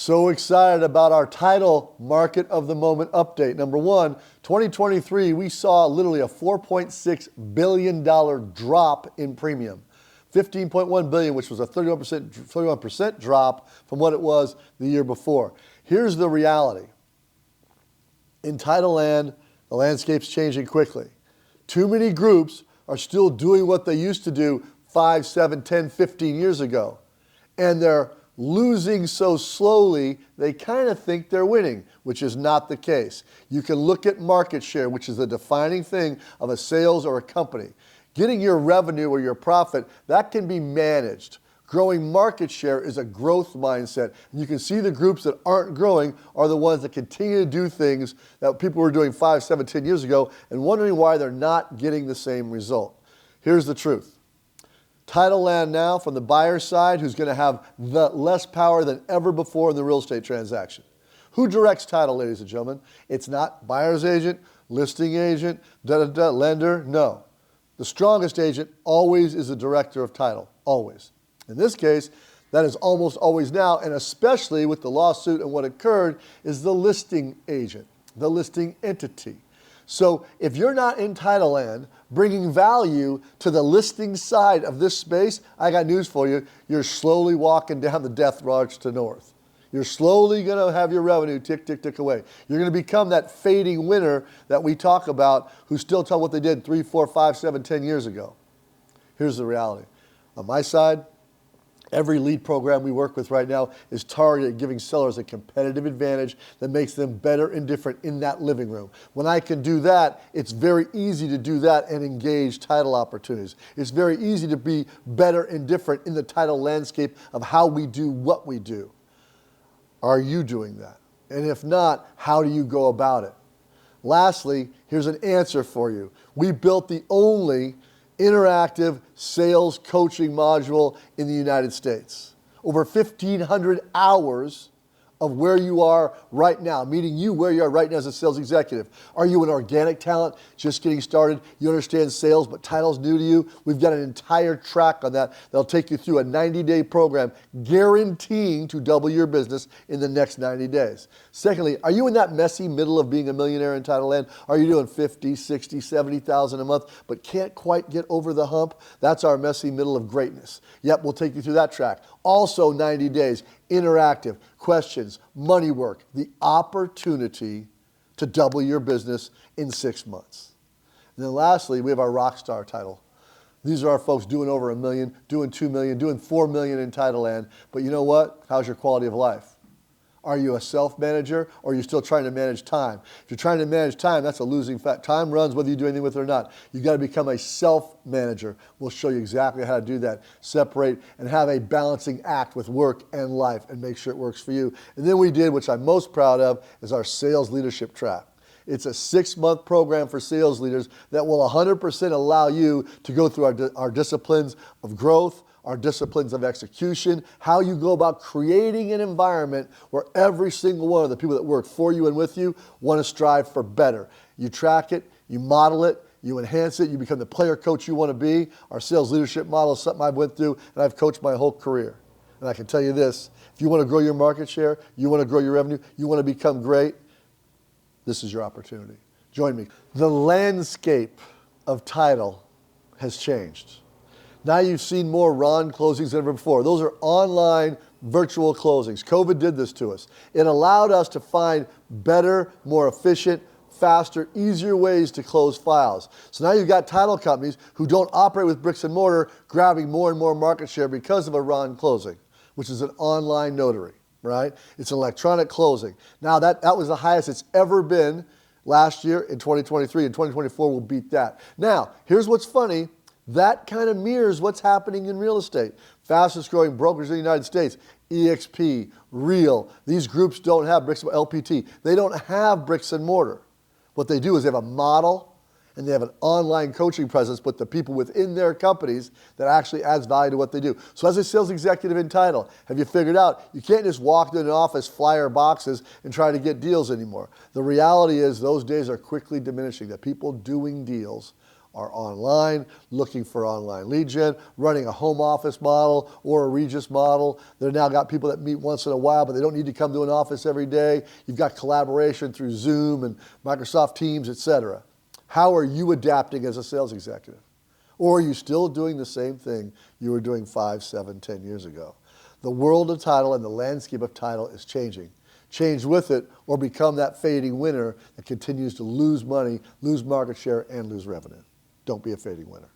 So excited about our title market of the moment update. Number one, 2023, we saw literally a $4.6 billion drop in premium. 15.1 billion, which was a 31% drop from what it was the year before. Here's the reality. In title land, the landscape's changing quickly. Too many groups are still doing what they used to do 5, 7, 10, 15 years ago. And they're losing so slowly, they kind of think they're winning, which is not the case. You can look at market share, which is the defining thing of a sales or a company. Getting your revenue or your profit, that can be managed. Growing market share is a growth mindset. And you can see the groups that aren't growing are the ones that continue to do things that people were doing 5, 7, 10 years ago and wondering why they're not getting the same result. Here's the truth. Title land now from the buyer's side, who's going to have the less power than ever before in the real estate transaction. Who directs title, ladies and gentlemen? It's not buyer's agent, listing agent, lender. No. The strongest agent always is the director of title, always. In this case, that is almost always now, and especially with the lawsuit and what occurred, is the listing agent, the listing entity. So if you're not in title land, bringing value to the listing side of this space, I got news for you. You're slowly walking down the death march to north. You're slowly going to have your revenue tick, tick, tick away. You're going to become that fading winner that we talk about who still tell what they did 3, 4, 5, 7, 10 years ago. Here's the reality. On my side, every lead program we work with right now is targeted at giving sellers a competitive advantage that makes them better and different in that living room. When I can do that, it's very easy to do that and engage title opportunities. It's very easy to be better and different in the title landscape of how we do what we do. Are you doing that? And if not, how do you go about it? Lastly, here's an answer for you. We built the only interactive sales coaching module in the United States. Over 1,500 hours of where you are right now, meeting you where you are right now as a sales executive. Are you an organic talent, just getting started? You understand sales, but title's new to you? We've got an entire track on that that'll take you through a 90-day program guaranteeing to double your business in the next 90 days. Secondly, are you in that messy middle of being a millionaire in title land? Are you doing 50, 60, 70,000 a month, but can't quite get over the hump? That's our messy middle of greatness. Yep, we'll take you through that track. Also 90 days, interactive, questions, money work, the opportunity to double your business in 6 months. And then lastly, we have our Rockstar title. These are our folks doing over $1 million, doing $2 million, doing $4 million in title land. But you know what? How's your quality of life? Are you a self-manager or are you still trying to manage time? If you're trying to manage time, that's a losing fact. Time runs whether you do anything with it or not. You've got to become a self-manager. We'll show you exactly how to do that. Separate and have a balancing act with work and life and make sure it works for you. And then we did, which I'm most proud of, is our sales leadership track. It's a 6-month program for sales leaders that will 100% allow you to go through our disciplines of growth, our disciplines of execution, how you go about creating an environment where every single one of the people that work for you and with you want to strive for better. You track it, you model it, you enhance it, you become the player coach you want to be. Our sales leadership model is something I went through and I've coached my whole career. And I can tell you this, if you want to grow your market share, you want to grow your revenue, you want to become great, this is your opportunity. Join me. The landscape of title has changed. Now you've seen more RON closings than ever before. Those are online virtual closings. COVID did this to us. It allowed us to find better, more efficient, faster, easier ways to close files. So now you've got title companies who don't operate with bricks and mortar grabbing more and more market share because of a RON closing, which is an online notary, right? It's an electronic closing. Now that was the highest it's ever been last year in 2023, and 2024 will beat that. Now, here's what's funny. That kind of mirrors what's happening in real estate. Fastest growing brokers in the United States, EXP, Real. These groups don't have bricks and mortar, LPT. They don't have bricks and mortar. What they do is they have a model and they have an online coaching presence, but the people within their companies that actually adds value to what they do. So as a sales executive in title, have you figured out you can't just walk into an office, flyer boxes, and try to get deals anymore. The reality is those days are quickly diminishing. The people doing deals are online, looking for online lead gen, running a home office model or a Regis model. They've now got people that meet once in a while, but they don't need to come to an office every day. You've got collaboration through Zoom and Microsoft Teams, etc. How are you adapting as a sales executive? Or are you still doing the same thing you were doing 5, 7, 10 years ago? The world of title and the landscape of title is changing. Change with it or become that fading winner that continues to lose money, lose market share, and lose revenue. Don't be a fading winner.